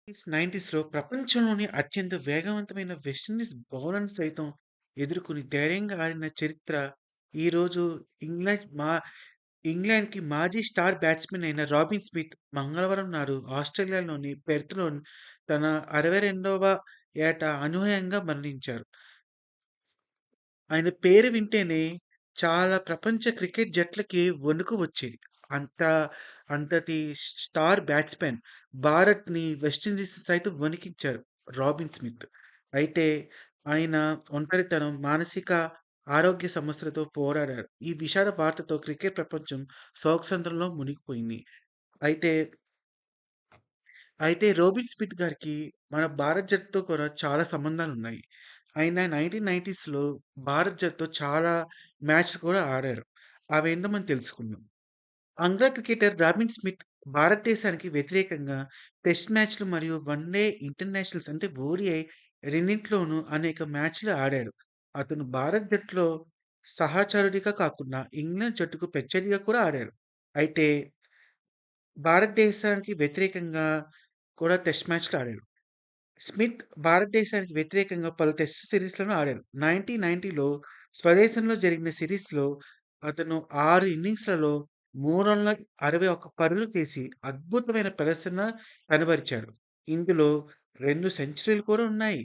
90స్‌లో ప్రపంచంలోని అత్యంత వేగవంతమైన వెస్టిండీస్ బౌలర్‌ని సైతం ఎదుర్కొని ధైర్యంగా ఆడిన చరిత్ర ఈరోజు ఇంగ్లాండ్ మా ఇంగ్లాండ్‌కి మాజీ స్టార్ బ్యాట్స్‌మన్ అయిన రాబిన్ స్మిత్ మంగళవారం నాడు ఆస్ట్రేలియాలోని పెర్త్‌లో తన 62వ ఏట అనూహ్యంగా మరణించారు. ఆయన పేరు వింటేనే చాలా ప్రపంచ క్రికెట్ జట్లకి వణుకు వచ్చేది. అంత అంతటి స్టార్ బ్యాట్స్‌మన్ భారత్‌ని, వెస్టిండీస్ సైతం వణికించారు రాబిన్ స్మిత్. అయితే ఆయన ఒంటరితనం, మానసిక ఆరోగ్య సమస్యలతో పోరాడారు. ఈ విషాద వార్తతో క్రికెట్ ప్రపంచం శోకసంద్రంలో మునిగిపోయింది. అయితే అయితే 'రోబిన్ స్మిత్' గారికి మన భారత్ జట్టుతో కూడా చాలా సంబంధాలున్నాయి. ఆయన 1990స్‌లో భారత్ జట్టుతో చాలా మ్యాచ్‌లు కూడా ఆడారు. అవేందో మనం తెలుసుకుందాం. ఆంగ్ల క్రికెటర్ రాబిన్ స్మిత్ భారతదేశానికి వ్యతిరేకంగా టెస్ట్ మ్యాచ్‌లు మరియు వన్‌డే ఇంటర్నేషనల్స్ అంటే ఓడిఐ రెండిట్లోనూ అనేక మ్యాచ్‌లు ఆడాడు. అతను భారత్ జట్టులో సహచరుడిగా కాకుండా ఇంగ్లాండ్ జట్టుకు ప్రత్యర్థిగా కూడా ఆడాడు. అయితే భారతదేశానికి వ్యతిరేకంగా కూడా టెస్ట్ మ్యాచ్‌లు ఆడాడు. స్మిత్ భారతదేశానికి వ్యతిరేకంగా పలు టెస్ట్ సిరీస్‌లను ఆడారు. 1990లో స్వదేశంలో జరిగిన సిరీస్‌లో అతను 6 ఇన్నింగ్స్‌లలో 361 పరుగులు చేసి అద్భుతమైన ప్రదర్శన కనబరిచాడు. ఇందులో 2 సెంచరీలు కూడా ఉన్నాయి.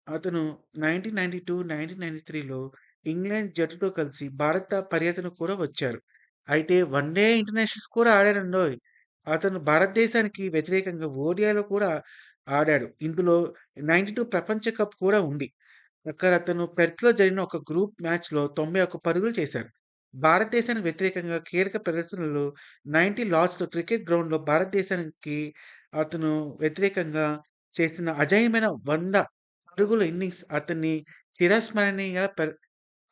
అతను 1992, 1993లో ఇంగ్లాండ్ జట్టుతో కలిసి భారత పర్యటనకు కూడా వచ్చారు. అయితే వన్‌డే ఇంటర్నేషనల్స్ కూడా ఆడాడండోయ్! అతను భారతదేశానికి వ్యతిరేకంగా ఓడిఐలో కూడా ఆడాడు. ఇందులో 92 ప్రపంచ కప్ కూడా ఉంది. అక్కడ అతను పెర్త్‌లో జరిగిన ఒక గ్రూప్ మ్యాచ్‌లో 91 పరుగులు చేశారు. భారతదేశానికి వ్యతిరేకంగా కీలక ప్రదర్శనలో 90 లార్డ్స్‌లో క్రికెట్ గ్రౌండ్‌లో భారతదేశానికి అతను వ్యతిరేకంగా చేసిన అజేయమైన 100 పరుగుల ఇన్నింగ్స్ అతన్ని చిరస్మరణీయ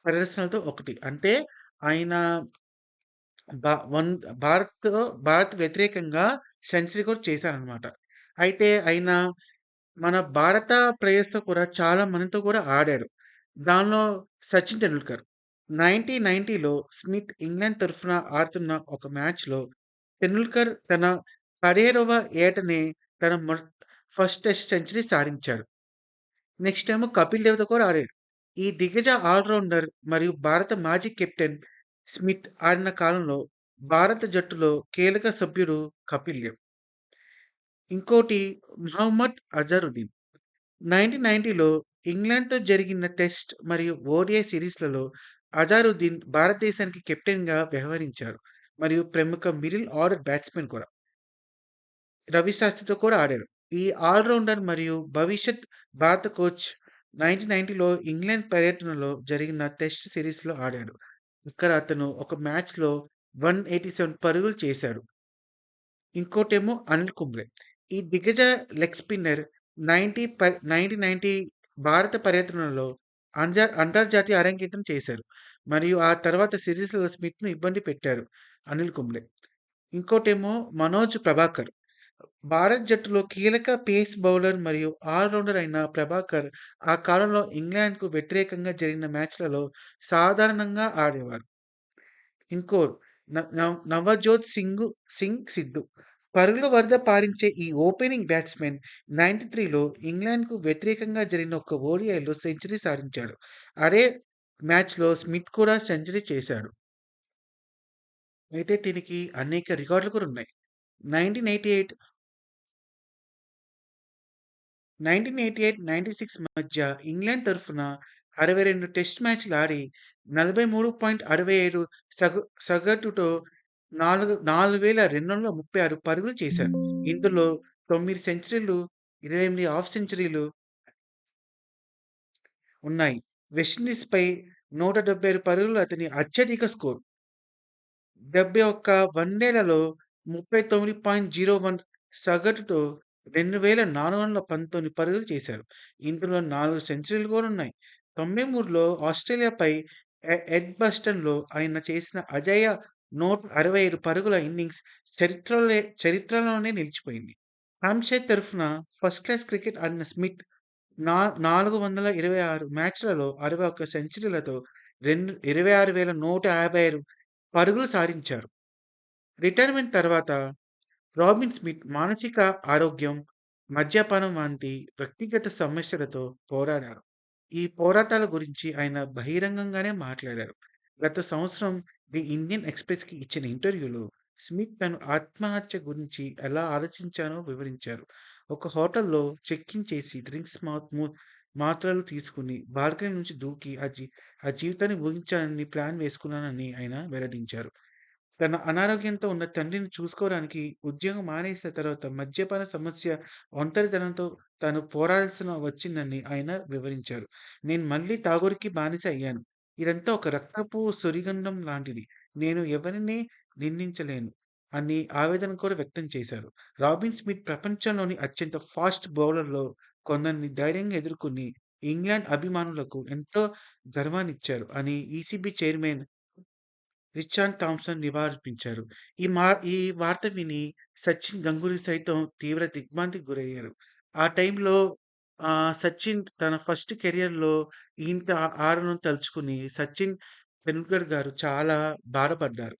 ప్రదర్శనలతో ఒకటి. అంటే ఆయన బా వన్ భారత్ వ్యతిరేకంగా సెంచరీ కూడా చేశారనమాట. అయితే ఆయన మన భారత ప్లేయర్స్‌తో కూడా చాలా మందితో కూడా ఆడాడు. దానిలో సచిన్ టెండూల్కర్. 1990లో స్మిత్ ఇంగ్లాండ్ తరఫున ఆడుతున్న ఒక మ్యాచ్‌లో టెండూల్కర్ తన 17వ ఏటనే తన ఫస్ట్ టెస్ట్ సెంచరీ సాధించాడు. నెక్స్ట్ ఏమో కపిల్ దేవ్‌తో కూడా ఆడాడు. ఈ దిగ్గజ ఆల్ రౌండర్ మరియు భారత మాజీ కెప్టెన్ స్మిత్ ఆడిన కాలంలో భారత జట్టులో కీలక సభ్యుడు కపిల్ దేవ్. ఇంకోటి మొహమ్మద్ అజరుద్దీన్. 1990లో ఇంగ్లాండ్‌తో జరిగిన టెస్ట్ మరియు ఓడిఐ సిరీస్‌లలో అజారుద్దీన్ భారతదేశానికి కెప్టెన్‌గా వ్యవహరించారు. మరియు ప్రముఖ మిడిల్ ఆర్డర్ బ్యాట్స్‌మన్ కూడా. రవి శాస్త్రితో కూడా ఆడారు. ఈ ఆల్ రౌండర్ మరియు భవిష్యత్ భారత కోచ్ 1990లో ఇంగ్లాండ్ పర్యటనలో జరిగిన టెస్ట్ సిరీస్‌లో ఆడాడు. ఇక్కడ అతను ఒక మ్యాచ్‌లో 187 పరుగులు చేశాడు. ఇంకోటేమో అనిల్ కుంబ్లే. ఈ దిగ్గజ లెగ్ స్పిన్నర్ 1990 భారత పర్యటనలో అంతర్జాతీయ అరంగేట్రం చేశారు. మరియు ఆ తర్వాత సిరీస్‌లో స్మిత్‌ను ఇబ్బంది పెట్టారు అనిల్ కుంబ్లే. ఇంకోటేమో మనోజ్ ప్రభాకర్. భారత్ జట్టులో కీలక పేస్ బౌలర్ మరియు ఆల్ రౌండర్ అయిన ప్రభాకర్ ఆ కాలంలో ఇంగ్లాండ్‌కు వ్యతిరేకంగా జరిగిన మ్యాచ్‌లలో సాధారణంగా ఆడేవారు. ఇంకో నవజోత్ సింగ్ సిద్ధు. పరుగుల వరద పారించే ఈ ఓపెనింగ్ బ్యాట్స్‌మెన్ 93లో ఇంగ్లాండ్‌కు వ్యతిరేకంగా జరిగిన ఒక ఓడిఐలో సెంచరీ సాధించాడు. అదే మ్యాచ్‌లో స్మిత్ కూడా సెంచరీ చేశాడు. అయితే దీనికి అనేక రికార్డులు కూడా ఉన్నాయి. 1988 1986 మధ్య ఇంగ్లాండ్ తరఫున 62 టెస్ట్ మ్యాచ్‌లు ఆడి 43.67 సగటుతో 4236 పరుగులు చేశారు. ఇందులో 9 సెంచరీలు, 28 హాఫ్ సెంచరీలు ఉన్నాయి. వెస్టిండీస్‌పై 176 పరుగులు అతని అత్యధిక స్కోరు. 71 వన్‌డేలలో 39.01 సగటుతో 2419 పరుగులు చేశారు. ఇందులో 4 సెంచరీలు కూడా ఉన్నాయి. 93లో ఆస్ట్రేలియాపై ఎడ్జ్‌బాస్టన్‌లో ఆయన చేసిన అజేయ 165 పరుగుల ఇన్నింగ్స్ చరిత్రలోనే నిలిచిపోయింది. హాంప్‌షైర్ తరఫున ఫస్ట్ క్లాస్ క్రికెట్ ఆడిన స్మిత్ 426 మ్యాచ్‌లలో 61 సెంచరీలతో 26,155 పరుగులు సాధించారు. రిటైర్మెంట్ తర్వాత రాబిన్ స్మిత్ మానసిక ఆరోగ్యం మద్యపానం వంటి వ్యక్తిగత సమస్యలతో పోరాడారు. ఈ పోరాటాల గురించి ఆయన బహిరంగంగానే మాట్లాడారు. గత సంవత్సరం ది ఇండియన్ ఎక్స్‌ప్రెస్‌కి ఇచ్చిన ఇంటర్వ్యూలో స్మిత్ తను ఆత్మహత్య గురించి ఎలా ఆలోచించానో వివరించారు. ఒక హోటల్‌లో చెక్ ఇన్ చేసి డ్రింక్స్ మాత్రలు తీసుకొని బాల్కనీ నుంచి దూకి ఆ జీవితాన్ని ముగించాలని ప్లాన్ వేసుకున్నానని ఆయన వెల్లడించారు. తన అనారోగ్యంతో ఉన్న తండ్రిని చూసుకోవడానికి ఉద్యోగం మానేసిన తర్వాత మద్యపాన సమస్య, ఒంటరితనంతో తాను పోరాడాల్సిన వచ్చిందని ఆయన వివరించారు. నేను మళ్ళీ తాగుడుకి బానిస అయ్యాను. ఇదంతా ఒక రక్తపు సురిగండం లాంటిది. నేను ఎవరిని నిందించలేను అని ఆవేదన కూడా వ్యక్తం చేశారు. రాబిన్ స్మిత్ ప్రపంచంలోని అత్యంత ఫాస్ట్ బౌలర్‌లో కొందరిని ధైర్యంగా ఎదుర్కొని ఇంగ్లాండ్ అభిమానులకు ఎంతో గర్వాన్నిచ్చారు అని ఈసీబీ చైర్మన్ రిచార్డ్ థామ్సన్ నివారించారు. ఈ వార్త విని సచిన్ గంగూలీ సైతం తీవ్ర దిగ్భ్రాంతికి గురయ్యారు. ఆ టైంలో సచిన్ తన ఫస్ట్ కెరియర్‌లో ఇంత ఆడడం తలుచుకుని సచిన్ టెండూల్కర్ గారు చాలా బాధపడ్డారు.